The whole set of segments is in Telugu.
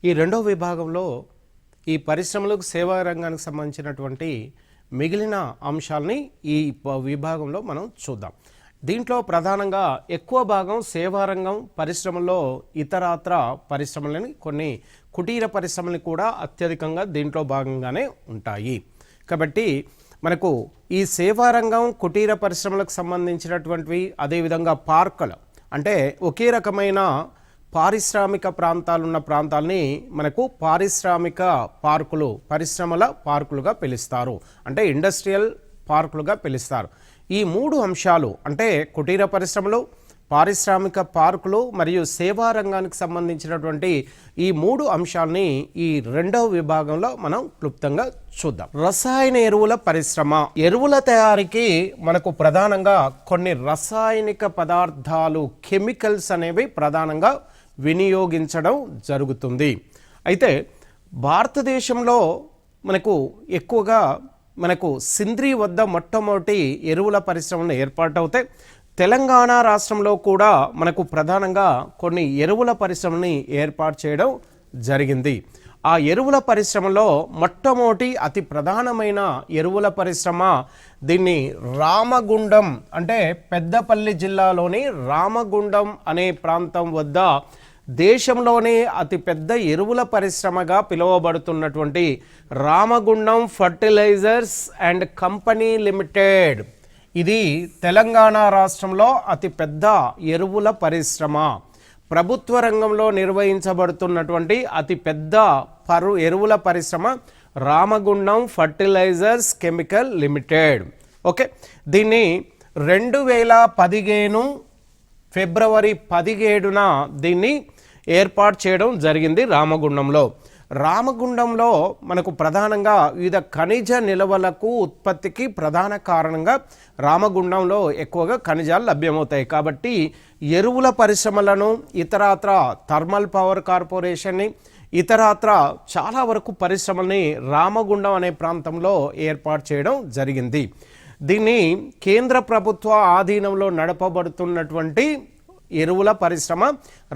ఈ రెండో విభాగంలో ఈ పరిశ్రమలకు సేవా రంగానికి సంబంధించినటువంటి మిగిలిన అంశాలని ఈ విభాగంలో మనం చూద్దాం. దీంట్లో ప్రధానంగా ఎక్కువ భాగం సేవా రంగం పరిశ్రమల్లో ఇతరాత్ర పరిశ్రమలని కొన్ని కుటీర పరిశ్రమలు కూడా అత్యధికంగా దీంట్లో భాగంగానే ఉంటాయి. కాబట్టి మనకు ఈ సేవా రంగం కుటీర పరిశ్రమలకు సంబంధించినటువంటివి, అదేవిధంగా పార్కులు అంటే ఒకే రకమైన పారిశ్రామిక ప్రాంతాలున్న ప్రాంతాలని మనకు పారిశ్రామిక పార్కులు, పరిశ్రమల పార్కులుగా పిలుస్తారు, అంటే ఇండస్ట్రియల్ పార్కులుగా పిలుస్తారు. ఈ మూడు అంశాలు అంటే కుటీర పరిశ్రమలు, పారిశ్రామిక పార్కులు మరియు సేవా రంగానికి సంబంధించినటువంటి ఈ మూడు అంశాలని ఈ రెండవ విభాగంలో మనం క్లుప్తంగా చూద్దాం. రసాయన ఎరువుల పరిశ్రమ. ఎరువుల తయారీకి మనకు ప్రధానంగా కొన్ని రసాయనిక పదార్థాలు, కెమికల్స్ అనేవి ప్రధానంగా వినియోగించడం జరుగుతుంది. అయితే భారతదేశంలో మనకు ఎక్కువగా సింద్రి వద్ద మొట్టమొదటి ఎరువుల పరిశ్రమలు ఏర్పాటవుతాయి. తెలంగాణ రాష్ట్రంలో కూడా మనకు ప్రధానంగా కొన్ని ఎరువుల పరిశ్రమని ఏర్పాటు చేయడం జరిగింది. ఆ ఎరువుల పరిశ్రమలో మొట్టమొదటి అతి ప్రధానమైన ఎరువుల పరిశ్రమ దీన్ని రామగుండం అంటే పెద్దపల్లి జిల్లాలోని రామగుండం అనే ప్రాంతం వద్ద దేశంలోనే అతిపెద్ద ఎరువుల పరిశ్రమగా పిలువబడుతున్నటువంటి Ramagundam fertilizers and company limited, ఇది తెలంగాణ రాష్ట్రంలో అతిపెద్ద ఎరువుల పరిశ్రమ. ప్రభుత్వ రంగంలో నిర్వహించబడుతున్నటువంటి అతిపెద్ద ఎరువుల పరిశ్రమ Ramagundam fertilizers chemical limited. Okay, దీన్ని 2015 ఫిబ్రవరి 17న దీన్ని ఏర్పాటు చేయడం జరిగింది. రామగుండంలో మనకు ప్రధానంగా వివిధ ఖనిజ నిల్వలకు ఉత్పత్తికి ప్రధాన కారణంగా రామగుండంలో ఎక్కువగా ఖనిజాలు లభ్యమవుతాయి. కాబట్టి ఎరువుల పరిశ్రమలను, ఇతరాత్ర థర్మల్ పవర్ కార్పొరేషన్ని, ఇతరాత్ర చాలా వరకు పరిశ్రమల్ని రామగుండం అనే ప్రాంతంలో ఏర్పాటు చేయడం జరిగింది. దీన్ని కేంద్ర ప్రభుత్వ ఆధీనంలో నడపబడుతున్నటువంటి ఎరువుల పరిశ్రమ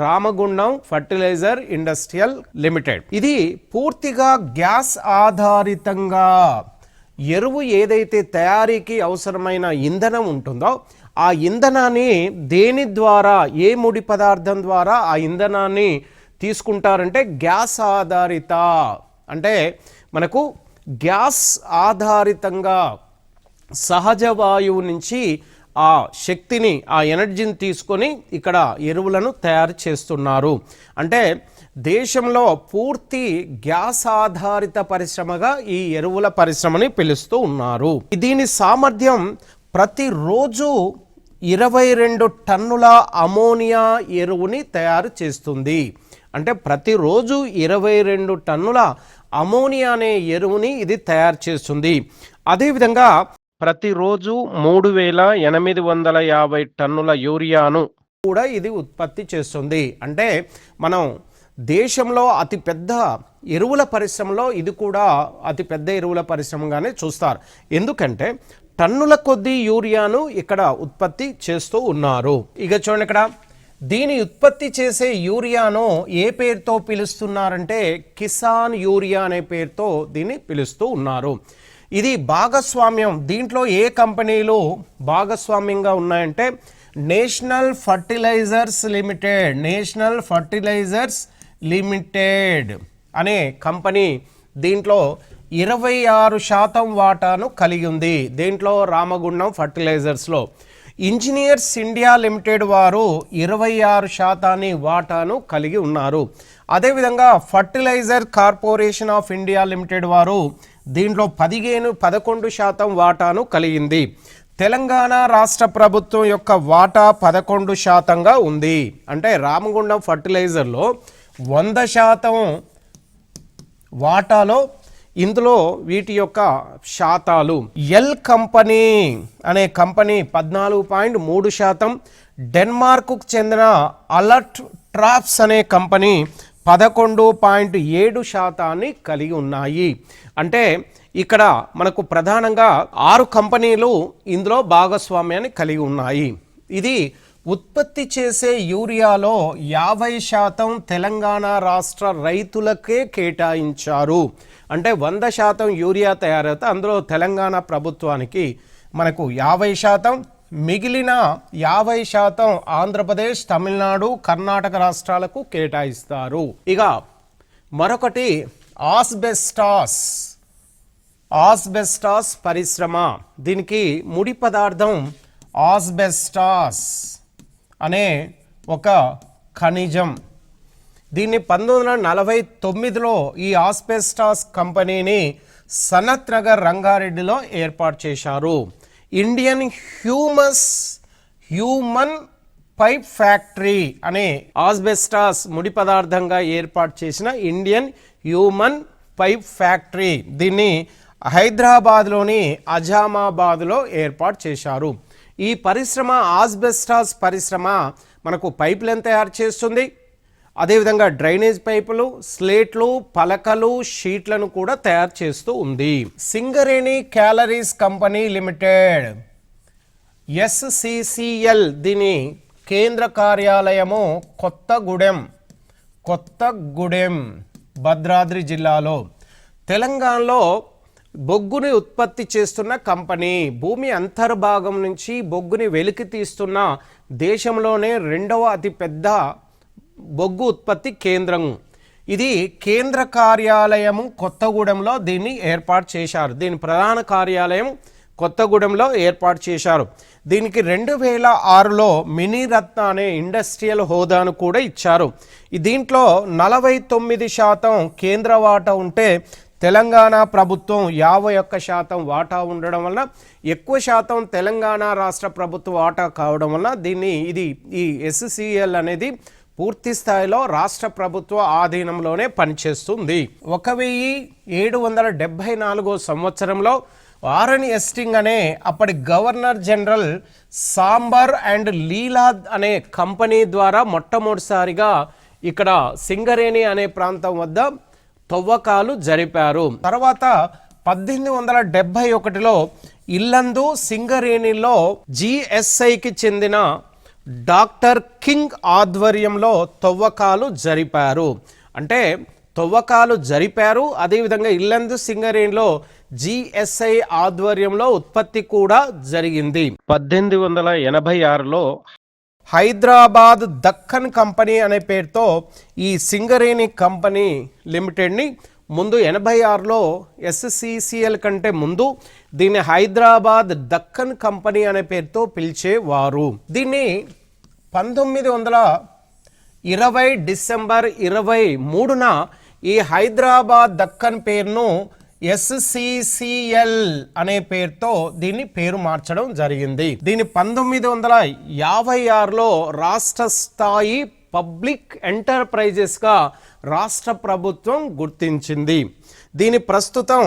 రామగుండం ఫర్టిలైజర్ ఇండస్ట్రియల్ లిమిటెడ్. ఇది పూర్తిగా గ్యాస్ ఆధారితంగా ఎరువు ఏదైతే తయారీకి అవసరమైన ఇంధనం ఉంటుందో ఆ ఇంధనాన్ని దేని ద్వారా, ఏ ముడి పదార్థం ద్వారా ఆ ఇంధనాన్ని తీసుకుంటారంటే గ్యాస్ ఆధారిత, అంటే మనకు గ్యాస్ ఆధారితంగా సహజ వాయువు నుంచి ఆ శక్తిని, ఆ ఎనర్జీని తీసుకొని ఇక్కడ ఎరువులను తయారు చేస్తున్నారు. అంటే దేశంలో పూర్తి గ్యాస్ ఆధారిత పరిశ్రమగా ఈ ఎరువుల పరిశ్రమని పిలుస్తూ ఉన్నారు. దీని సామర్థ్యం ప్రతిరోజు 22 టన్నుల అమోనియా ఎరువుని తయారు చేస్తుంది. అంటే ప్రతిరోజు 22 టన్నుల అమోనియా అనే ఎరువుని ఇది తయారు చేస్తుంది. అదేవిధంగా ప్రతిరోజు 3850 టన్నుల యూరియాను కూడా ఇది ఉత్పత్తి చేస్తుంది. అంటే మనం దేశంలో అతిపెద్ద ఎరువుల పరిశ్రమలో ఇది కూడా అతిపెద్ద ఎరువుల పరిశ్రమగానే చూస్తారు. ఎందుకంటే టన్నుల కొద్దీ యూరియాను ఇక్కడ ఉత్పత్తి చేస్తూ ఉన్నారు. ఇక చూడండి, ఇక్కడ దీని ఉత్పత్తి చేసే యూరియాను ఏ పేరుతో పిలుస్తున్నారంటే కిసాన్ యూరియా అనే పేరుతో దీన్ని పిలుస్తూ ఉన్నారు. ఇది భాగస్వామ్యం. దీంట్లో ఏ కంపెనీలు భాగస్వామ్యంగా ఉన్నాయంటే నేషనల్ ఫర్టిలైజర్స్ లిమిటెడ్ అనే కంపెనీ దీంట్లో 26% వాటాను కలిగి ఉంది. దీంట్లో రామగుండం ఫర్టిలైజర్స్లో ఇంజనీర్స్ ఇండియా లిమిటెడ్ వారు 26% వాటాను కలిగి ఉన్నారు. అదేవిధంగా fertilizer corporation of India limited వారు దీంట్లో 11% వాటాను కలిగింది. తెలంగాణ రాష్ట్ర ప్రభుత్వం యొక్క వాటా 11%గా ఉంది. అంటే రామగుండం ఫర్టిలైజర్లో 100% వాటాలో ఇందులో వీటి యొక్క శాతాలు ఎల్ కంపెనీ అనే కంపెనీ 14.3%, డెన్మార్క్కు చెందిన అలర్ట్ ట్రాప్స్ అనే కంపెనీ 11.7% కలిగి ఉన్నాయి. అంటే ఇక్కడ మనకు ప్రధానంగా 6 కంపెనీలు ఇందులో భాగస్వామ్యాన్ని కలిగి ఉన్నాయి. ఇది ఉత్పత్తి చేసే యూరియాలో 50% తెలంగాణ రాష్ట్ర రైతులకే కేటాయించారు. అంటే 100% యూరియా తయారైతే అందులో తెలంగాణ ప్రభుత్వానికి మనకు 50%, మిగిలిన 50% ఆంధ్రప్రదేశ్, తమిళనాడు, కర్ణాటక రాష్ట్రాలకు కేటాయిస్తారు. ఇక మరొకటి ఆస్బెస్టాస్ పరిశ్రమ. దీనికి ముడి పదార్థం ఆస్బెస్టాస్ అనే ఒక ఖనిజం. దీన్ని 1949లో ఈ ఆస్బెస్టాస్ కంపెనీని సనత్ నగర్ రంగారెడ్డిలో ఏర్పాటు చేశారు. ఇండియన్ హ్యూమన్ పైప్ ఫ్యాక్టరీ అనే ఆస్బెస్టాస్ ముడి పదార్థంగా ఏర్పాటు చేసిన ఇండియన్ హ్యూమన్ పైప్ ఫ్యాక్టరీ దీన్ని హైదరాబాద్లోని అజామాబాద్లో ఏర్పాటు చేశారు. ఈ పరిశ్రమ ఆస్బెస్టాస్ పరిశ్రమ మనకు పైపులను తయారు చేస్తుంది. అదేవిధంగా డ్రైనేజ్ పైపులు, స్లేట్లు, పలకలు, షీట్లను కూడా తయారు చేస్తూ ఉంది. Singareni calories company limited SCCL దీని కేంద్ర కార్యాలయము కొత్తగూడెం భద్రాద్రి జిల్లాలో. తెలంగాణలో బొగ్గుని ఉత్పత్తి చేస్తున్న కంపెనీ, భూమి అంతర్భాగం నుంచి బొగ్గుని వెలికి తీస్తున్న దేశంలోనే 2వ అతిపెద్ద బొగ్గు ఉత్పత్తి కేంద్రం. ఇది కేంద్ర కార్యాలయం కొత్తగూడెంలో దీన్ని ఏర్పాటు చేశారు. దీని ప్రధాన కార్యాలయం కొత్తగూడెంలో ఏర్పాటు చేశారు. దీనికి 2006లో మినీ రత్న అనే ఇండస్ట్రియల్ హోదాను కూడా ఇచ్చారు. దీంట్లో 49% కేంద్ర వాటా ఉంటే తెలంగాణ ప్రభుత్వం 51% వాటా ఉండడం వలన, ఎక్కువ శాతం తెలంగాణ రాష్ట్ర ప్రభుత్వ వాటా కావడం వలన ఈ SCCL అనేది పూర్తి స్థాయిలో రాష్ట్ర ప్రభుత్వ ఆధీనంలోనే పనిచేస్తుంది. 1774 సంవత్సరంలో వారన్ హేస్టింగ్స్ అనే అప్పటి గవర్నర్ జనరల్ సాంబర్ అండ్ లీలాద్ అనే కంపెనీ ద్వారా మొట్టమొదటిసారిగా ఇక్కడ సింగరేణి అనే ప్రాంతం వద్ద తవ్వకాలు జరిపారు. తర్వాత 1871లో ఇల్లందు సింగరేణిలో GSIకి చెందిన డాక్టర్ కింగ్ ఆధ్వర్యంలో తవ్వకాలు జరిపారు. అదేవిధంగా ఇల్లందు సింగరేణిలో GSI ఆధ్వర్యంలో ఉత్పత్తి కూడా జరిగింది. 1886లో హైదరాబాద్ దక్కన్ కంపెనీ అనే పేరుతో ఈ సింగరేణి కంపెనీ లిమిటెడ్ని ముందు 86లో SCCL కంటే ముందు దీన్ని హైదరాబాద్ దక్కన్ కంపెనీ అనే పేరుతో పిలిచేవారు. దీన్ని 1920 డిసెంబర్ 23న ఈ హైదరాబాద్ దక్కన్ పేరును SCCL అనే పేరుతో దీన్ని పేరు మార్చడం జరిగింది. దీన్ని 1956లో రాష్ట్ర స్థాయి పబ్లిక్ ఎంటర్ప్రైజెస్గా రాష్ట్ర ప్రభుత్వం గుర్తించింది. దీని ప్రస్తుతం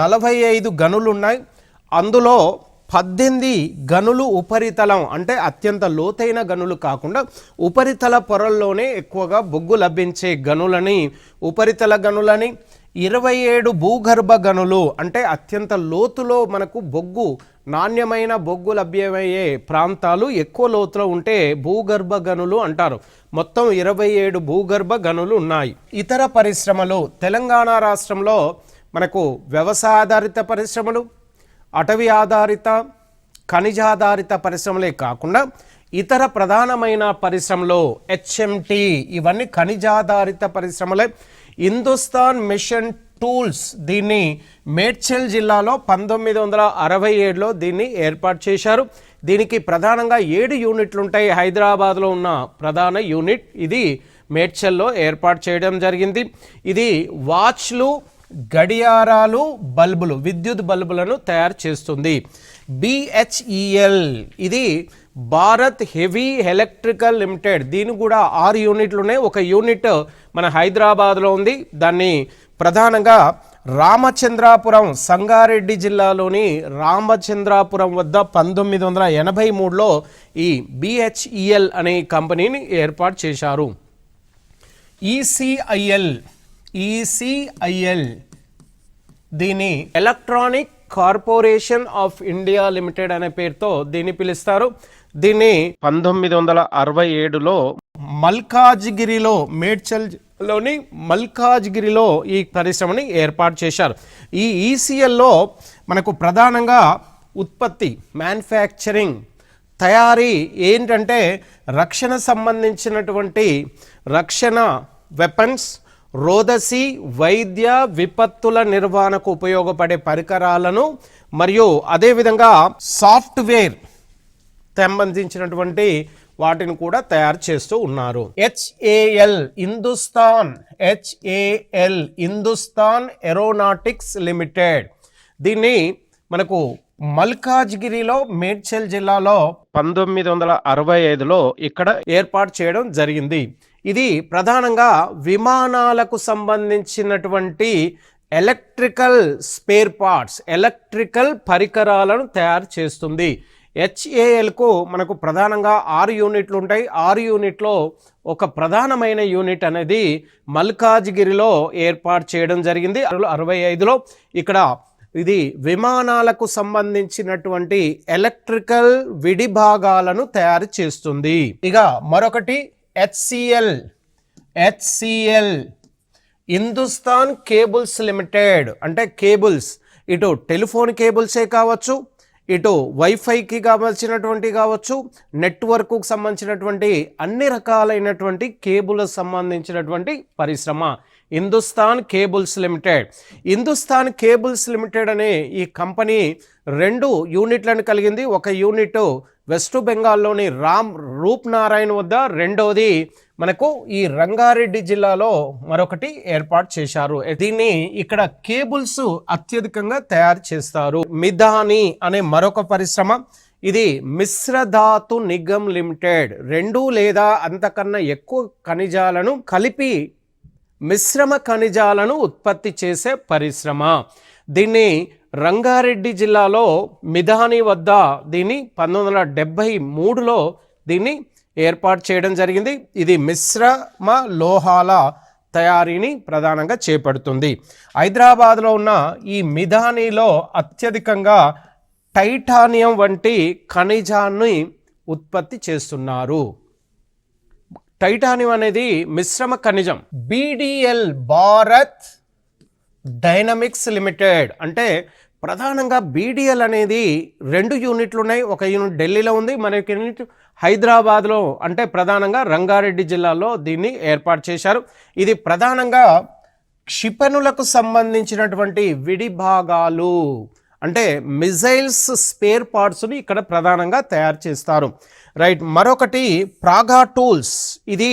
45 గనులు ఉన్నాయి. అందులో 18 గనులు ఉపరితలం, అంటే అత్యంత లోతైన గనులు కాకుండా ఉపరితల పొరల్లోనే ఎక్కువగా బొగ్గు లభించే గనులని ఉపరితల గనులని, 27 భూగర్భ గనులు, అంటే అత్యంత లోతులో మనకు బొగ్గు, నాణ్యమైన బొగ్గు లభ్యమయ్యే ప్రాంతాలు ఎక్కువ లోతులో ఉంటే భూగర్భ గనులు అంటారు. మొత్తం 27 భూగర్భ గనులు ఉన్నాయి. ఇతర పరిశ్రమలు తెలంగాణ రాష్ట్రంలో మనకు వ్యవసాయ ఆధారిత పరిశ్రమలు, అటవీ ఆధారిత, ఖనిజాధారిత పరిశ్రమలే కాకుండా ఇతర ప్రధానమైన పరిశ్రమలు HMT, ఇవన్నీ ఖనిజాధారిత పరిశ్రమలే. హిందుస్థాన్ మిషన్ టూల్స్ దీన్ని మేడ్చల్ జిల్లాలో 1967లో దీన్ని ఏర్పాటు చేశారు. దీనికి ప్రధానంగా 7 యూనిట్లు ఉంటాయి. హైదరాబాద్లో ఉన్న ప్రధాన యూనిట్ ఇది మేడ్చల్లో ఏర్పాటు చేయడం జరిగింది. ఇది వాచ్లు, గడియారాలు, బల్బులు, విద్యుత్ బల్బులను తయారు చేస్తుంది. BHEL ఇది భారత్ హెవీ ఎలక్ట్రికల్ లిమిటెడ్, దీని కూడా 6 యూనిట్లు ఉన్నాయి. ఒక యూనిట్ మన హైదరాబాద్లో ఉంది. దాన్ని ప్రధానంగా రామచంద్రాపురం, సంగారెడ్డి జిల్లాలోని రామచంద్రాపురం వద్ద 1983లో ఈ BHEL అనే కంపెనీని ఏర్పాటు చేశారు. ECIL దీని electronic corporation of India limited అనే పేరుతో దీన్ని పిలుస్తారు. దీన్ని 1967లో మల్కాజ్గిరిలో, మేడ్చల్లోని మల్కాజ్గిరిలో ఈ పరిశ్రమని ఏర్పాటు చేశారు. ఈ ఈసీఎల్లో మనకు ప్రధానంగా ఉత్పత్తి, మ్యానుఫ్యాక్చరింగ్, తయారీ ఏంటంటే రక్షణ సంబంధించినటువంటి రక్షణ వెపన్స్, రోదసి, వైద్య విపత్తుల నిర్వహణకు ఉపయోగపడే పరికరాలను మరియు అదేవిధంగా సాఫ్ట్వేర్ సంబంధించినటువంటి వాటిని కూడా తయారు చేస్తూ ఉన్నారు. హెచ్ఏఎల్ హిందుస్థాన్ ఏరోనాటిక్స్ లిమిటెడ్, దీన్ని మనకు మల్కాజ్గిరిలో, మేడ్చల్ జిల్లాలో 1965లో ఇక్కడ ఏర్పాటు చేయడం జరిగింది. ఇది ప్రధానంగా విమానాలకు సంబంధించినటువంటి ఎలక్ట్రికల్ స్పేర్ పార్ట్స్, ఎలక్ట్రికల్ పరికరాలను తయారు చేస్తుంది. హెచ్ఏఎల్కు మనకు ప్రధానంగా 6 యూనిట్లు ఉంటాయి. 6 యూనిట్లో ఒక ప్రధానమైన యూనిట్ అనేది మల్కాజ్గిరిలో ఏర్పాటు చేయడం జరిగింది 65లో. ఇక్కడ ఇది విమానాలకు సంబంధించినటువంటి ఎలక్ట్రికల్ విడిభాగాలను తయారు చేస్తుంది. ఇక మరొకటి హెచ్సిఎల్ హిందుస్థాన్ కేబుల్స్ లిమిటెడ్, అంటే కేబుల్స్, ఇటు టెలిఫోన్ కేబుల్సే కావచ్చు, ఇటు వైఫైకి కావాల్సినటువంటి కావచ్చు, నెట్వర్క్కు సంబంధించినటువంటి అన్ని రకాలైనటువంటి కేబుల్కి సంబంధించినటువంటి పరిశ్రమ Hindustan cables limited. Hindustan cables limited అనే ఈ కంపెనీ 2 యూనిట్లను కలిగింది. ఒక యూనిట్ వెస్ట్ బెంగాల్లోని రూప్నారాయణ్ వద్ద, రెండవది మనకు ఈ రంగారెడ్డి జిల్లాలో మరొకటి ఏర్పాటు చేశారు. దీన్ని ఇక్కడ కేబుల్స్ అత్యధికంగా తయారు చేస్తారు. మిధాని అనే మరొక పరిశ్రమ, ఇది మిశ్రధాతు నిగమ్ లిమిటెడ్. 2 లేదా అంతకన్నా ఎక్కువ ఖనిజాలను కలిపి మిశ్రమ ఖనిజాలను ఉత్పత్తి చేసే పరిశ్రమ. దీన్ని రంగారెడ్డి జిల్లాలో మిధాని వద్ద దీన్ని 1973లో దీన్ని ఏర్పాటు చేయడం జరిగింది. ఇది మిశ్రమ లోహాల తయారీని ప్రధానంగా చేపడుతుంది. హైదరాబాద్లో ఉన్న ఈ మిధానిలో అత్యధికంగా టైటానియం వంటి ఖనిజాన్ని ఉత్పత్తి చేస్తున్నారు. టైటానియం అనేది మిశ్రమ ఖనిజం. బీడీఎల్ భారత్ డైనమిక్స్ లిమిటెడ్, అంటే ప్రధానంగా బీడీఎల్ అనేది 2 యూనిట్లు ఉన్నాయి. ఒక యూనిట్ ఢిల్లీలో ఉంది, మరొక యూనిట్ హైదరాబాద్లో, అంటే ప్రధానంగా రంగారెడ్డి జిల్లాలో దీన్ని ఏర్పాటు చేశారు. ఇది ప్రధానంగా క్షిపణులకు సంబంధించినటువంటి విడిభాగాలు, అంటే మిజైల్స్ స్పేర్ పార్ట్స్ని ఇక్కడ ప్రధానంగా తయారు చేస్తారు. రైట్. మరొకటి ప్రాగా టూల్స్, ఇది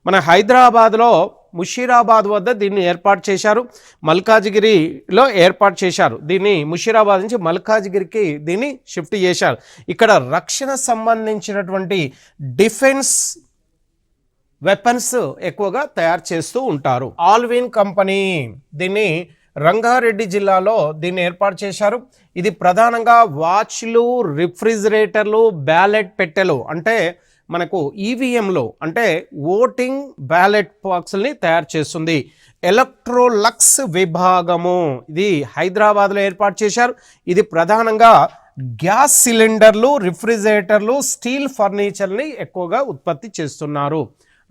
మన హైదరాబాద్లో ముషీరాబాద్ వద్ద దీన్ని ఏర్పాటు చేశారు. మల్కాజ్గిరిలో ఏర్పాటు చేశారు. దీన్ని ముషీరాబాద్ నుంచి మల్కాజ్గిరికి దీన్ని షిఫ్ట్ చేశారు. ఇక్కడ రక్షణ సంబంధించినటువంటి డిఫెన్స్ వెపన్స్ ఎక్కువగా తయారు చేస్తూ ఉంటారు. ఆల్విన్ కంపెనీ, దీన్ని రంగారెడ్డి జిల్లాలో దీన్ని ఏర్పాటు చేశారు. ఇది ప్రధానంగా వాచ్లు, రిఫ్రిజిరేటర్లు, బ్యాలెట్ పెట్టెలు, అంటే మనకు ఈవీఎంలో, అంటే ఓటింగ్ బ్యాలెట్ బాక్స్ని తయారు చేస్తుంది. ఎలక్ట్రోలక్స్ విభాగము, ఇది హైదరాబాద్లో ఏర్పాటు చేశారు. ఇది ప్రధానంగా గ్యాస్ సిలిండర్లు, రిఫ్రిజిరేటర్లు, స్టీల్ ఫర్నిచర్ని ఎక్కువగా ఉత్పత్తి చేస్తున్నారు.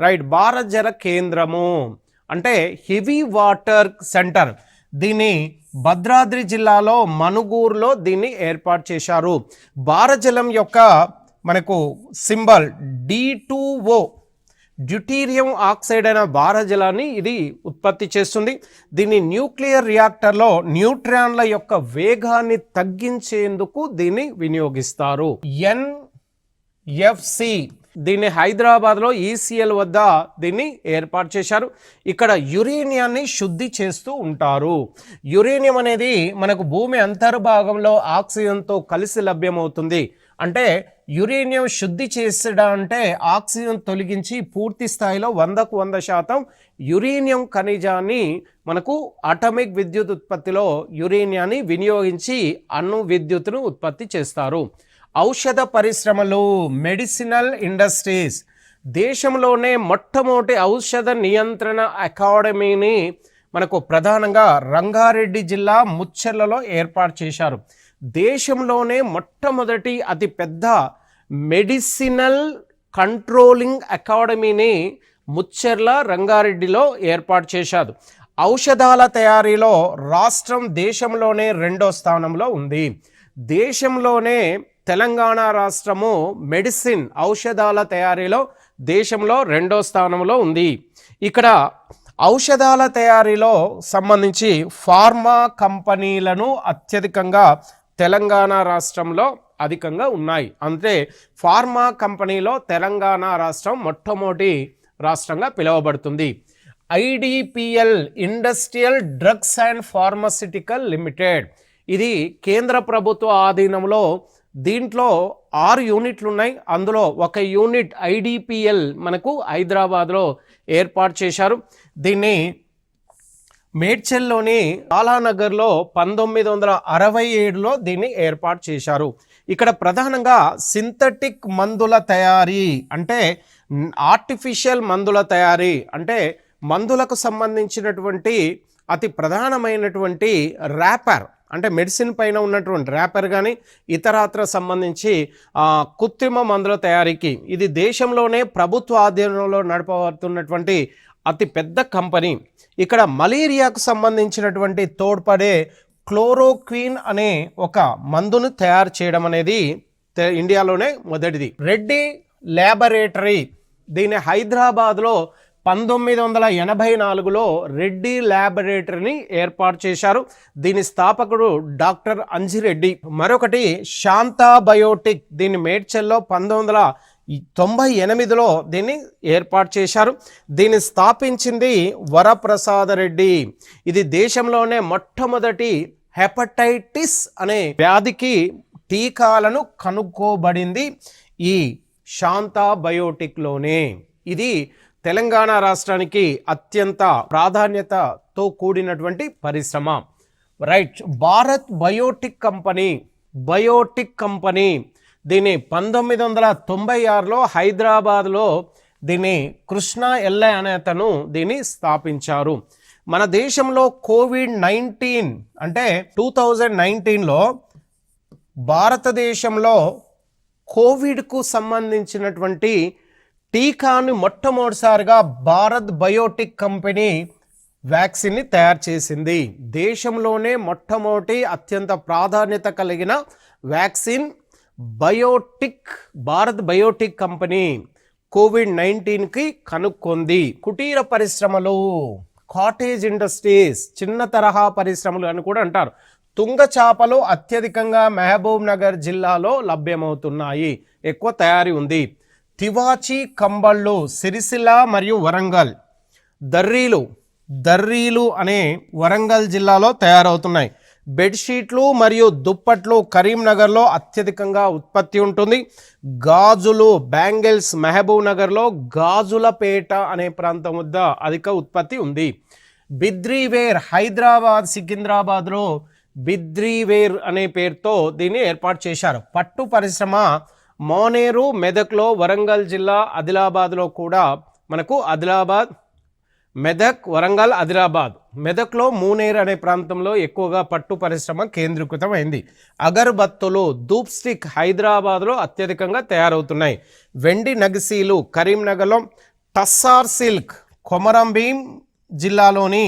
రైట్. భారత్ జల కేంద్రము, అంటే హెవీ వాటర్ సెంటర్, దీన్ని భద్రాద్రి జిల్లాలో మనుగూరులో దీన్ని ఏర్పాటు చేశారు. భారజలం యొక్క మనకు సింబల్ D2O, డ్యూటీరియం ఆక్సైడ్ అయిన భారజలాన్ని ఇది ఉత్పత్తి చేస్తుంది. దీన్ని న్యూక్లియర్ రియాక్టర్లో న్యూట్రాన్ల యొక్క వేగాన్ని తగ్గించేందుకు దీన్ని వినియోగిస్తారు. NFC, దీన్ని హైదరాబాద్లో ఈసీఎల్ వద్ద దీన్ని ఏర్పాటు చేశారు. ఇక్కడ యురేనియాన్ని శుద్ధి చేస్తూ ఉంటారు. యురేనియం అనేది మనకు భూమి అంతర్భాగంలో ఆక్సిజన్తో కలిసి లభ్యమవుతుంది. అంటే యురేనియం శుద్ధి చేసడం అంటే ఆక్సిజన్ తొలగించి పూర్తి స్థాయిలో 100% యురేనియం ఖనిజాన్ని మనకు అటామిక్ విద్యుత్ ఉత్పత్తిలో యురేనియాన్ని వినియోగించి అణు విద్యుత్తును ఉత్పత్తి చేస్తారు. ఔషధ పరిశ్రమలు, మెడిసినల్ ఇండస్ట్రీస్, దేశంలోనే మొట్టమొదటి ఔషధ నియంత్రణ అకాడమీని మనకు ప్రధానంగా రంగారెడ్డి జిల్లా ముచ్చెర్లలో ఏర్పాటు చేశారు. దేశంలోనే మొట్టమొదటి అతి పెద్ద మెడిసినల్ కంట్రోలింగ్ అకాడమీని ముచ్చెర్ల రంగారెడ్డిలో ఏర్పాటు చేశారు. ఔషధాల తయారీలో రాష్ట్రం దేశంలోనే 2వ స్థానంలో ఉంది. దేశంలోనే తెలంగాణ రాష్ట్రము మెడిసిన్ ఔషధాల తయారీలో దేశంలో 2వ స్థానంలో ఉంది. ఇక్కడ ఔషధాల తయారీలో సంబంధించి ఫార్మా కంపెనీలను అత్యధికంగా తెలంగాణ రాష్ట్రంలో అధికంగా ఉన్నాయి. అంటే ఫార్మా కంపెనీలో తెలంగాణ రాష్ట్రం మొట్టమొదటి రాష్ట్రంగా పిలువబడుతుంది. IDPL industrial drugs and pharmaceutical limited, ఇది కేంద్ర ప్రభుత్వ ఆధీనంలో, దీంట్లో 6 యూనిట్లు ఉన్నాయి. అందులో ఒక యూనిట్ ఐడిపిఎల్ మనకు హైదరాబాద్లో ఏర్పాటు చేశారు. దీన్ని మేడ్చల్లోని బాలానగర్లో 1967లో దీన్ని ఏర్పాటు చేశారు. ఇక్కడ ప్రధానంగా సింథటిక్ మందుల తయారీ, అంటే ఆర్టిఫిషియల్ మందుల తయారీ, అంటే మందులకు సంబంధించినటువంటి అతి ప్రధానమైనటువంటి ర్యాపర్, అంటే మెడిసిన్ పైన ఉన్నటువంటి ర్యాపర్ కానీ ఇతరత్ర సంబంధించి కృత్రిమ మందుల తయారీకి ఇది దేశంలోనే ప్రభుత్వ ఆధీనంలో నడపబడుతున్నటువంటి అతి పెద్ద కంపెనీ. ఇక్కడ మలేరియాకు సంబంధించినటువంటి తోడ్పడే క్లోరోక్విన్ అనే ఒక మందును తయారు చేయడం అనేది ఇండియాలోనే మొదటిది. రెడ్డి ల్యాబొరేటరీ, దీని హైదరాబాద్లో 1984లో రెడ్డి ల్యాబొరేటరీని ఏర్పాటు చేశారు. దీని స్థాపకుడు డాక్టర్ అంజిరెడ్డి. మరొకటి శాంతా బయోటిక్, దీన్ని మేడ్చల్లో 1998లో దీన్ని ఏర్పాటు చేశారు. దీన్ని స్థాపించింది వరప్రసాద రెడ్డి. ఇది దేశంలోనే మొట్టమొదటి హెపటైటిస్ అనే వ్యాధికి టీకాలను కనుక్కోబడింది ఈ శాంతా బయోటిక్లోనే. ఇది తెలంగాణ రాష్ట్రానికి అత్యంత ప్రాధాన్యతతో కూడినటువంటి పరిశ్రమ. రైట్. భారత్ బయోటిక్ కంపెనీ దీన్ని 1996లో హైదరాబాద్లో దీన్ని కృష్ణ ఎల్లై అనే అతను దీన్ని స్థాపించారు. మన దేశంలో కోవిడ్-19 అంటే 2019లో భారతదేశంలో కోవిడ్కు సంబంధించినటువంటి టీకాను మొట్టమొదటిసారిగా భారత్ బయోటిక్ కంపెనీ వ్యాక్సిన్ని తయారు చేసింది. దేశంలోనే మొట్టమొదటి అత్యంత ప్రాధాన్యత కలిగిన వ్యాక్సిన్ భారత్ బయోటిక్ కంపెనీ కోవిడ్-19కి కనుక్కుంది. కుటీర పరిశ్రమలు, కాటేజ్ ఇండస్ట్రీస్, చిన్న తరహా పరిశ్రమలు అని కూడా అంటారు. తుంగ చేపలు అత్యధికంగా మహబూబ్ నగర్ జిల్లాలో లభ్యమవుతున్నాయి, ఎక్కువ తయారీ ఉంది. తివాచి కంబళ్ళు సిరిసిల్ల మరియు వరంగల్. దర్రీలు అనే వరంగల్ జిల్లాలో తయారవుతున్నాయి. బెడ్షీట్లు మరియు దుప్పట్లు కరీంనగర్లో అత్యధికంగా ఉత్పత్తి ఉంటుంది. గాజులు, బ్యాంగిల్స్ మహబూబ్ నగర్లో గాజులపేట అనే ప్రాంతం వద్ద అధిక ఉత్పత్తి ఉంది. బిద్రీవేర్ హైదరాబాద్, సికింద్రాబాద్లో బిద్రీవేర్ అనే పేరుతో దీన్ని ఏర్పాటు చేశారు. పట్టు పరిశ్రమ మోనేరు, మెదక్లో, వరంగల్ జిల్లా, ఆదిలాబాద్లో కూడా మనకు మెదక్, వరంగల్, ఆదిలాబాద్. మెదక్లో మూనేరు అనే ప్రాంతంలో ఎక్కువగా పట్టు పరిశ్రమ కేంద్రీకృతమైంది. అగర్బత్తులు, ధూప్ స్టిక్ హైదరాబాద్లో అత్యధికంగా తయారవుతున్నాయి. వెండి నగిసీలు కరీంనగర్లో, టస్సార్ సిల్క్ కొమరంభీం జిల్లాలోని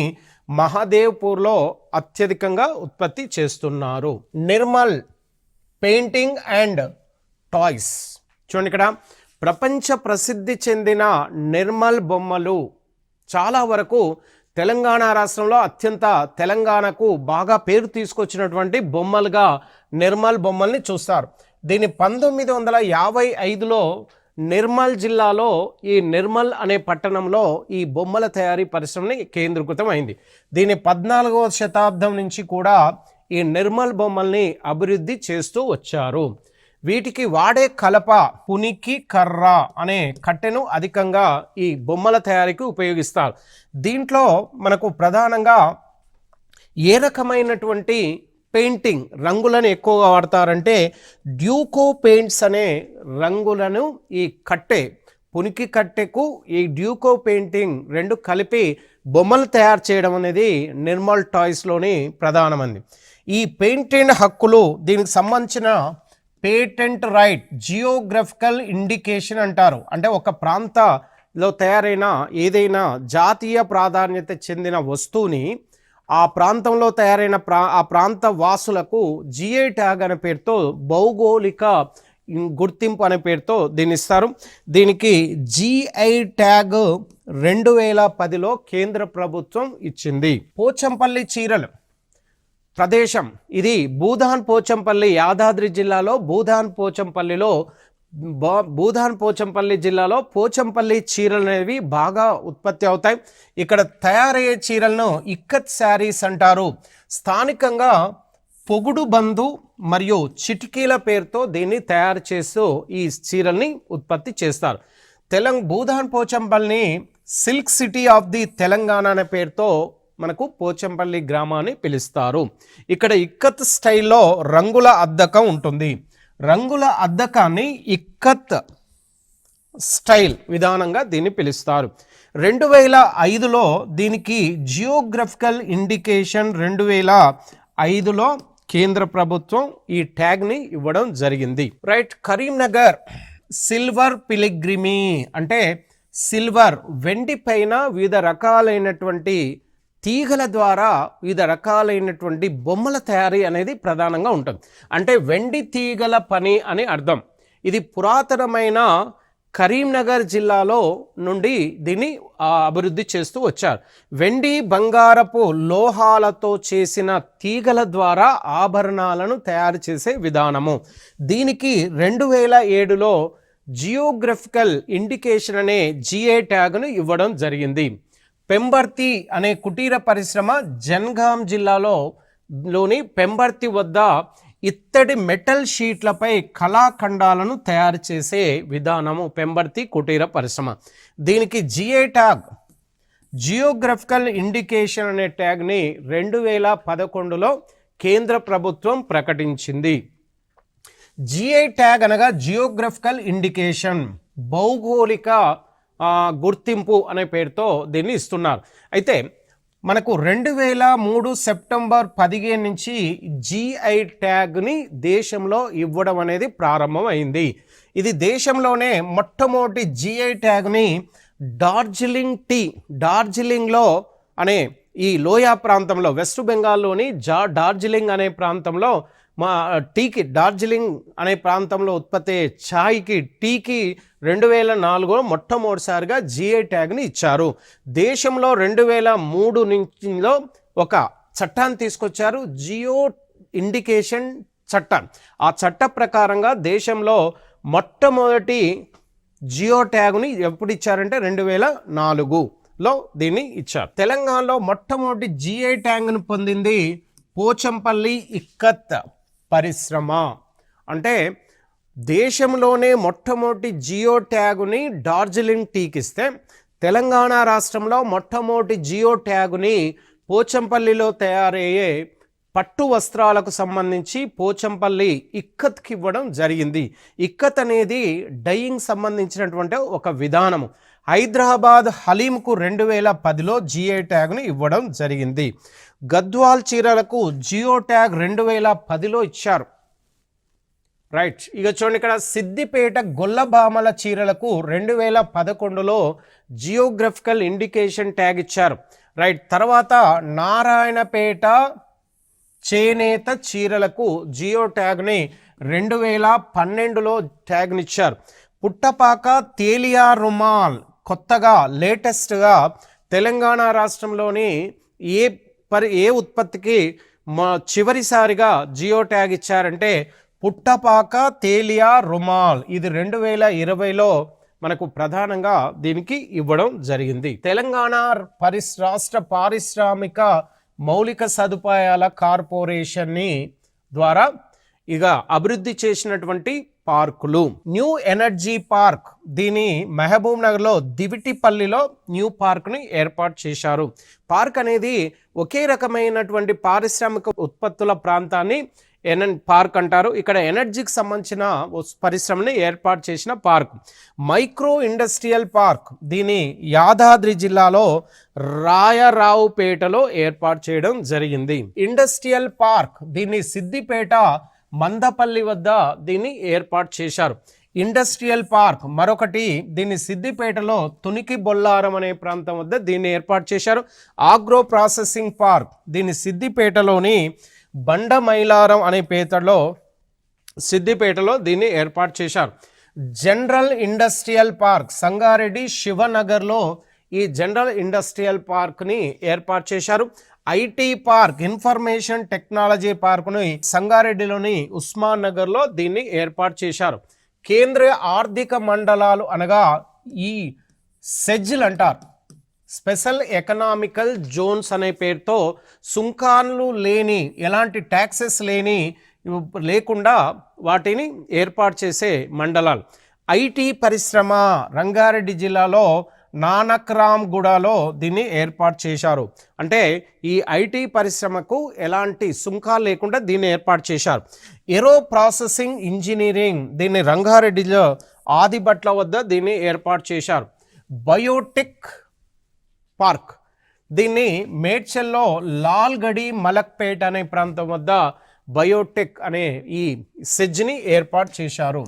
మహాదేవ్పూర్లో అత్యధికంగా ఉత్పత్తి చేస్తున్నారు. నిర్మల్ పెయింటింగ్ అండ్ టాయ్స్, చూడండి ఇక్కడ ప్రపంచ ప్రసిద్ధి చెందిన నిర్మల్ బొమ్మలు చాలా వరకు తెలంగాణ రాష్ట్రంలో అత్యంత తెలంగాణకు బాగా పేరు తీసుకొచ్చినటువంటి బొమ్మలుగా నిర్మల్ బొమ్మల్ని చూస్తారు. దీన్ని 1955లో నిర్మల్ జిల్లాలో ఈ నిర్మల్ అనే పట్టణంలో ఈ బొమ్మల తయారీ పరిశ్రమని కేంద్రీకృతమైంది. దీన్ని 14వ శతాబ్దం నుంచి కూడా ఈ నిర్మల్ బొమ్మల్ని అభివృద్ధి చేస్తూ వచ్చారు. వీటికి వాడే కలప పునికి కర్ర అనే కట్టెను అధికంగా ఈ బొమ్మల తయారీకి ఉపయోగిస్తారు. దీంట్లో మనకు ప్రధానంగా ఏ రకమైనటువంటి పెయింటింగ్ రంగులను ఎక్కువగా వాడతారంటే డ్యూకో పెయింట్స్ అనే రంగులను ఈ కట్టె పునికి కట్టెకు ఈ డ్యూకో పెయింటింగ్ రెండు కలిపి బొమ్మలు తయారు చేయడం అనేది నిర్మల్ టాయ్స్లోని ప్రధానమంది. ఈ పెయింటింగ్ హక్కులు దీనికి సంబంధించిన పేటెంట్ రైట్, జియోగ్రఫికల్ ఇండికేషన్ అంటారు. అంటే ఒక ప్రాంతంలో తయారైన ఏదైనా జాతీయ ప్రాధాన్యత చెందిన వస్తువుని ఆ ప్రాంతంలో తయారైన ఆ ప్రాంత వాసులకు జిఐ ట్యాగ్ అనే పేరుతో, భౌగోళిక గుర్తింపు అనే పేరుతో దీన్ని ఇస్తారు. దీనికి జిఐ ట్యాగ్ 2010లో కేంద్ర ప్రభుత్వం ఇచ్చింది. పోచంపల్లి చీరలు ప్రదేశం ఇది భూదాన్ పోచంపల్లి, యాదాద్రి జిల్లాలో భూదాన్ పోచంపల్లి జిల్లాలో పోచంపల్లి చీరలు అనేవి బాగా ఉత్పత్తి అవుతాయి. ఇక్కడ తయారయ్యే చీరలను ఇక్కత్ శారీస్ అంటారు. స్థానికంగా పొగుడు బంధు మరియు చిటికీల పేరుతో దీన్ని తయారు చేస్తూ ఈ చీరల్ని ఉత్పత్తి చేస్తారు. భూదాన్ పోచంపల్లిని silk city of the Telangana అనే పేరుతో మనకు పోచంపల్లి గ్రామాన్ని పిలుస్తారు. ఇక్కడ ఇక్కత్ స్టైల్లో రంగుల అద్దకం ఉంటుంది. రంగుల అద్దకాన్ని ఇక్కత్ స్టైల్ విధానంగా దీన్ని పిలుస్తారు. 2005లో దీనికి జియోగ్రఫికల్ ఇండికేషన్ 2005లో కేంద్ర ప్రభుత్వం ఈ ట్యాగ్ని ఇవ్వడం జరిగింది. రైట్. కరీంనగర్ సిల్వర్ పిలిగ్రిమీ అంటే సిల్వర్, వెండి పైన వివిధ రకాలైనటువంటి తీగల ద్వారా వివిధ రకాలైనటువంటి బొమ్మల తయారీ అనేది ప్రధానంగా ఉంటుంది. అంటే వెండి తీగల పని అని అర్థం. ఇది పురాతనమైన కరీంనగర్ జిల్లాలో నుండి దీన్ని అభివృద్ధి చేస్తూ వచ్చారు. వెండి, బంగారపు లోహాలతో చేసిన తీగల ద్వారా ఆభరణాలను తయారు చేసే విధానము. దీనికి 2007లో జియోగ్రఫికల్ ఇండికేషన్ అనే జిఐ ట్యాగ్ను ఇవ్వడం జరిగింది. పెంబర్తి అనే కుటీర పరిశ్రమ జన్గాం జిల్లాలోని పెంబర్తి వద్ద ఇత్తడి మెటల్ షీట్లపై కళాఖండాలను తయారు చేసే విధానము పెంబర్తి కుటీర పరిశ్రమ. దీనికి జిఐ ట్యాగ్, జియోగ్రఫికల్ ఇండికేషన్ అనే ట్యాగ్ని 2011లో కేంద్ర ప్రభుత్వం ప్రకటించింది. జిఐ ట్యాగ్ అనగా జియోగ్రఫికల్ ఇండికేషన్, భౌగోళిక గుర్తింపు అనే పేరుతో దీన్ని ఇస్తున్నారు. అయితే మనకు 2003 సెప్టెంబర్ 15 నుంచి జిఐ ట్యాగ్ని దేశంలో ఇవ్వడం అనేది ప్రారంభం అయింది. ఇది దేశంలోనే మొట్టమొదటి జిఐ ట్యాగ్ని డార్జిలింగ్లో అనే ఈ లోయా ప్రాంతంలో, వెస్ట్ బెంగాల్లోని డార్జిలింగ్ అనే ప్రాంతంలో డార్జిలింగ్ అనే ప్రాంతంలో ఉత్పత్తి ఛాయ్కి, టీకి 2004లో మొట్టమొదటిసారిగా జిఐ ట్యాగ్ని ఇచ్చారు. దేశంలో 2003లో ఒక చట్టాన్ని తీసుకొచ్చారు, జియో ఇండికేషన్ చట్టం. ఆ చట్ట ప్రకారంగా దేశంలో మొట్టమొదటి జియో ట్యాగ్ని ఎప్పుడు ఇచ్చారంటే 2004లో దీన్ని ఇచ్చారు. తెలంగాణలో మొట్టమొదటి జిఐ ట్యాగ్ను పొందింది పోచంపల్లి ఇక్కత్ పరిశ్రమ. అంటే దేశంలోనే మొట్టమొదటి జియో ట్యాగుని డార్జిలింగ్ టీకి ఇస్తే, తెలంగాణ రాష్ట్రంలో మొట్టమొదటి జియో ట్యాగుని పోచంపల్లిలో తయారయ్యే పట్టు వస్త్రాలకు సంబంధించి పోచంపల్లి ఇక్కత్కి ఇవ్వడం జరిగింది. ఇక్కత్ అనేది డైయింగ్ సంబంధించినటువంటి ఒక విధానము. హైదరాబాద్ హలీంకు 2010లో జిఐ ట్యాగ్ను ఇవ్వడం జరిగింది. గద్వాల్ చీరలకు జియో ట్యాగ్ 2010లో ఇచ్చారు. రైట్. ఇక చూడండి, ఇక్కడ సిద్దిపేట గొల్లభామల చీరలకు 2011లో జియోగ్రఫికల్ ఇండికేషన్ ట్యాగ్ ఇచ్చారు. రైట్. తర్వాత నారాయణపేట చేనేత చీరలకు జియో ట్యాగ్ని 2012లో ట్యాగ్ని ఇచ్చారు. పుట్టపాక తేలియా రుమాల్ కొత్తగా లేటెస్ట్గా తెలంగాణ రాష్ట్రంలోని ఏ ఉత్పత్తికి చివరిసారిగా జియో ట్యాగ్ ఇచ్చారంటే పుట్టపాక తేలియా రుమాల్. ఇది 2020లో మనకు ప్రధానంగా దీనికి ఇవ్వడం జరిగింది. తెలంగాణ రాష్ట్ర పారిశ్రామిక మౌలిక సదుపాయాల కార్పొరేషన్ని ద్వారా ఇక అభివృద్ధి చేసినటువంటి పార్కులు. న్యూ ఎనర్జీ పార్క్, దీని మహబూబ్ నగర్లో దివిటిపల్లిలో న్యూ పార్క్ని ఏర్పాటు చేశారు. పార్క్ అనేది ఒకే రకమైనటువంటి పారిశ్రామిక ఉత్పత్తుల ప్రాంతాన్ని పార్క్ అంటారు. ఇక్కడ ఎనర్జీకి సంబంధించిన పరిశ్రమని ఏర్పాటు చేసిన పార్క్. మైక్రో ఇండస్ట్రియల్ పార్క్, దీని యాదాద్రి జిల్లాలో రాయరావుపేటలో ఏర్పాటు చేయడం జరిగింది. ఇండస్ట్రియల్ పార్క్, దీన్ని సిద్దిపేట మందపల్లి వద్ద దీన్ని ఏర్పాటు చేశారు. ఇండస్ట్రియల్ పార్క్ మరొకటి, దీన్ని సిద్దిపేటలో తునికి బొల్లారం అనే ప్రాంతం వద్ద దీన్ని ఏర్పాటు చేశారు. ఆగ్రో ప్రాసెసింగ్ పార్క్ దీన్ని సిద్దిపేటలోని బండమైలారం అనే పేటలో సిద్దిపేటలో దీన్ని ఏర్పాటు చేశారు. జనరల్ ఇండస్ట్రియల్ పార్క్ సంగారెడ్డి శివనగర్లో ఈ జనరల్ ఇండస్ట్రియల్ పార్క్ని ఏర్పాటు చేశారు. ఐటీ పార్క్ ఇన్ఫర్మేషన్ టెక్నాలజీ పార్క్ను సంగారెడ్డిలోని ఉస్మాన్ నగర్లో దీన్ని ఏర్పాటు చేశారు. కేంద్రీయ ఆర్థిక మండలాలు అనగా ఈ సెజ్లు అంటారు, స్పెషల్ ఎకనామికల్ జోన్స్ అనే పేరుతో సుంకాలు లేని, ఎలాంటి ట్యాక్సెస్ లేకుండా వాటిని ఏర్పాటు చేసే మండలాలు. ఐటీ పరిశ్రమ రంగారెడ్డి జిల్లాలో నానక్రామ్గూడలో దీన్ని ఏర్పాటు చేశారు. అంటే ఈ ఐటీ పరిశ్రమకు ఎలాంటి సుంకాలు లేకుండా దీన్ని ఏర్పాటు చేశారు. ఏరో ప్రాసెసింగ్ ఇంజనీరింగ్ దీన్ని రంగారెడ్డిలో ఆదిబట్ల వద్ద దీన్ని ఏర్పాటు చేశారు. బయోటెక్ పార్క్ దీన్ని మేడ్చల్లో లాల్గడి మలక్పేట్ అనే ప్రాంతం వద్ద బయోటెక్ అనే ఈ సెజ్ని ఏర్పాటు చేశారు.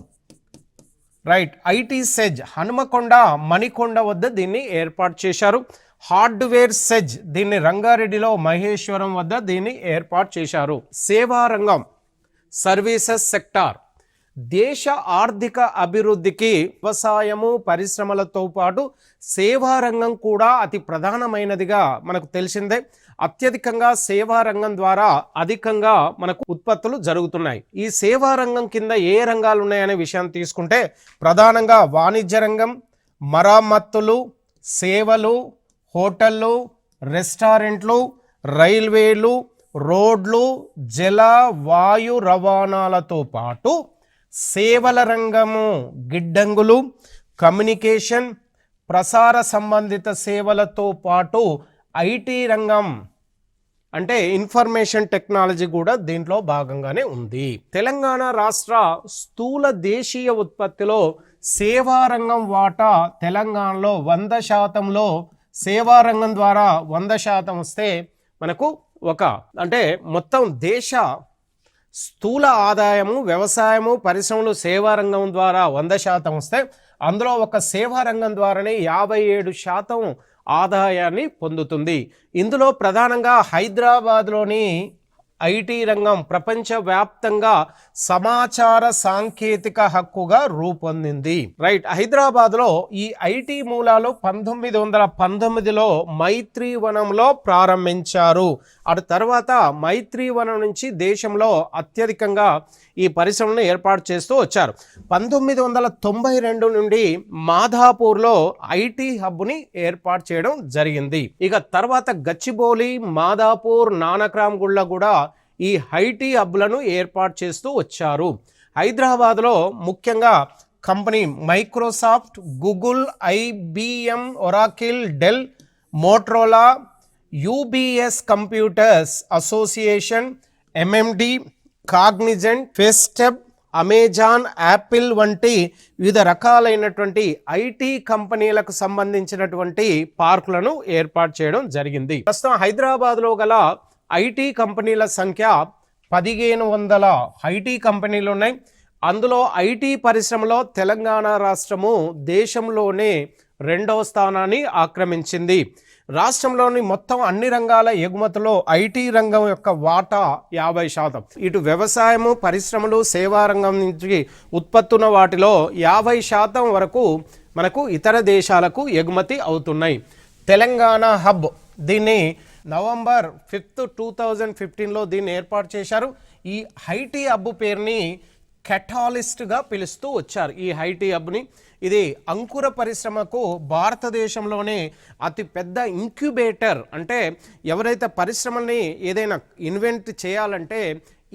Right, IT SEZ Hanamkonda Manikonda వద్ద దీన్ని ఏర్పాటు చేశారు. హార్డ్వేర్ సెజ్ దీన్ని రంగారెడ్డిలో మహేశ్వరం వద్ద దీన్ని ఏర్పాటు చేశారు. సేవా రంగం సర్వీసెస్ సెక్టార్ దేశ ఆర్థిక అభివృద్ధికి వ్యవసాయము పరిశ్రమలతో పాటు సేవా రంగం కూడా అతి ప్రధానమైనదిగా మనకు తెలిసిందే. అత్యధికంగా సేవా రంగం ద్వారా అధికంగా మనకు ఉత్పత్తులు జరుగుతున్నాయి. ఈ సేవా రంగం కింద ఏ రంగాలు ఉన్నాయనే విషయాన్ని తీసుకుంటే ప్రధానంగా వాణిజ్య రంగం, మరమ్మతులు, సేవలు, హోటళ్ళు, రెస్టారెంట్లు, రైల్వేలు, రోడ్లు, జల వాయు రవాణాలతో పాటు సేవల రంగము, గిడ్డంగులు, కమ్యూనికేషన్, ప్రసార సంబంధిత సేవలతో పాటు ఐటీ రంగం అంటే ఇన్ఫర్మేషన్ టెక్నాలజీ కూడా దీంట్లో భాగంగానే ఉంది. తెలంగాణ రాష్ట్ర స్థూల దేశీయ ఉత్పత్తిలో సేవా రంగం వాటా తెలంగాణలో 100%లో సేవా రంగం ద్వారా 100% వస్తే మనకు అంటే మొత్తం దేశ స్థూల ఆదాయము వ్యవసాయము పరిశ్రమలు సేవా రంగం ద్వారా 100% వస్తే అందులో సేవా రంగం ద్వారానే 57% ఆదాయాన్ని పొందుతుంది. ఇందులో ప్రధానంగా హైదరాబాద్లోని ఐటీ రంగం ప్రపంచవ్యాప్తంగా సమాచార సాంకేతిక హక్కుగా రూపొందింది. రైట్, హైదరాబాద్లో ఈ ఐటీ మూలాలు 1919లో మైత్రీవనంలో ప్రారంభించారు. అటు తర్వాత మైత్రీవనం నుంచి దేశంలో అత్యధికంగా ఈ పరిశ్రమను ఏర్పాటు చేస్తూ వచ్చారు. 1992 నుండి మాధాపూర్లో ఐటీ హబ్ని ఏర్పాటు చేయడం జరిగింది. ఇక తర్వాత గచ్చిబౌలి, మాధాపూర్, నానక్రామ్గూడ కూడా ఈ ఐటీ హబ్లను ఏర్పాటు చేస్తూ వచ్చారు. హైదరాబాద్లో ముఖ్యంగా company Microsoft, Google, IBM, Oracle, Dell, Motorola, UBS computers association, MMD, Cognizant, ఫేస్టెబ్, అమెజాన్, యాపిల్ వంటి వివిధ రకాలైనటువంటి ఐటీ కంపెనీలకు సంబంధించినటువంటి పార్కులను ఏర్పాటు చేయడం జరిగింది. ప్రస్తుతం హైదరాబాద్లో గల ఐటీ కంపెనీల సంఖ్య 1500 ఐటీ కంపెనీలు ఉన్నాయి. అందులో ఐటీ పరిశ్రమలో తెలంగాణ రాష్ట్రము దేశంలోనే 2వ స్థానాన్ని ఆక్రమించింది. రాష్ట్రంలోని మొత్తం అన్ని రంగాల ఎగుమతులో ఐటీ రంగం యొక్క వాటా 50%. ఇటు వ్యవసాయము పరిశ్రమలు సేవా రంగం నుంచి ఉత్పత్తున్న వాటిలో 50% వరకు మనకు ఇతర దేశాలకు ఎగుమతి అవుతున్నాయి. తెలంగాణ హబ్ దీన్ని నవంబర్ 5, 2015లో దీన్ని ఏర్పాటు చేశారు. ఈ ఐటీ హబ్ పేరుని కెటాలిస్ట్గా పిలుస్తూ వచ్చారు. ఈ ఐటీ హబ్ని ఇది అంకుర పరిశ్రమకు భారతదేశంలోనే అతి పెద్ద ఇంక్యుబేటర్. అంటే ఎవరైతే పరిశ్రమని ఏదైనా ఇన్వెంట్ చేయాలంటే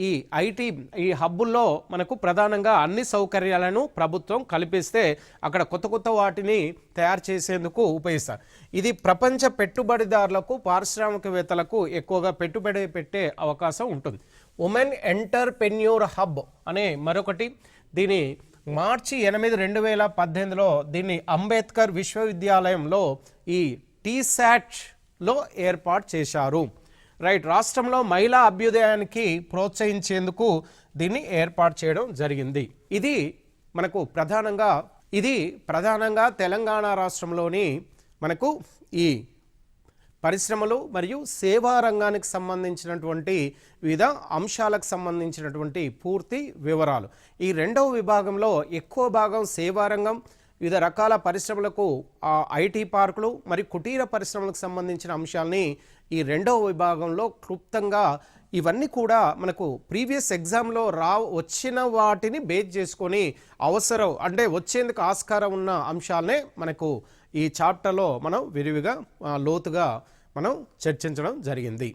ఈ హబ్బుల్లో మనకు ప్రధానంగా అన్ని సౌకర్యాలను ప్రభుత్వం కల్పిస్తే అక్కడ కొత్త కొత్త వాటిని తయారు చేసేందుకు ఉపయోగిస్తారు. ఇది ప్రపంచ పెట్టుబడిదారులకు పారిశ్రామికవేత్తలకు ఎక్కువగా పెట్టుబడి పెట్టే అవకాశం ఉంటుంది. ఉమెన్ ఎంటర్ప్రెన్యూర్ హబ్ అనే మరొకటి, దీని మార్చి 8, 2018లో దీన్ని అంబేద్కర్ విశ్వవిద్యాలయంలో ఈ టీశాట్లో ఏర్పాటు చేశారు. రైట్, రాష్ట్రంలో మహిళా అభ్యుదయానికి ప్రోత్సహించేందుకు దీన్ని ఏర్పాటు చేయడం జరిగింది. ఇది మనకు ప్రధానంగా తెలంగాణ రాష్ట్రంలోని మనకు ఈ పరిశ్రమలు మరియు సేవా రంగానికి సంబంధించినటువంటి వివిధ అంశాలకు సంబంధించినటువంటి పూర్తి వివరాలు. ఈ రెండవ విభాగంలో ఎక్కువ భాగం సేవా రంగం, వివిధ రకాల పరిశ్రమలకు ఐటీ పార్కులు మరియు కుటీర పరిశ్రమలకు సంబంధించిన అంశాలని ఈ రెండవ విభాగంలో క్లుప్తంగా ఇవన్నీ కూడా మనకు ప్రీవియస్ ఎగ్జామ్లో వచ్చిన వాటిని బేస్ చేసుకొని వచ్చేందుకు ఆస్కారం ఉన్న అంశాలనే మనకు ఈ చాప్టర్లో మనం విరివిగా లోతుగా మనం చర్చించడం జరిగింది.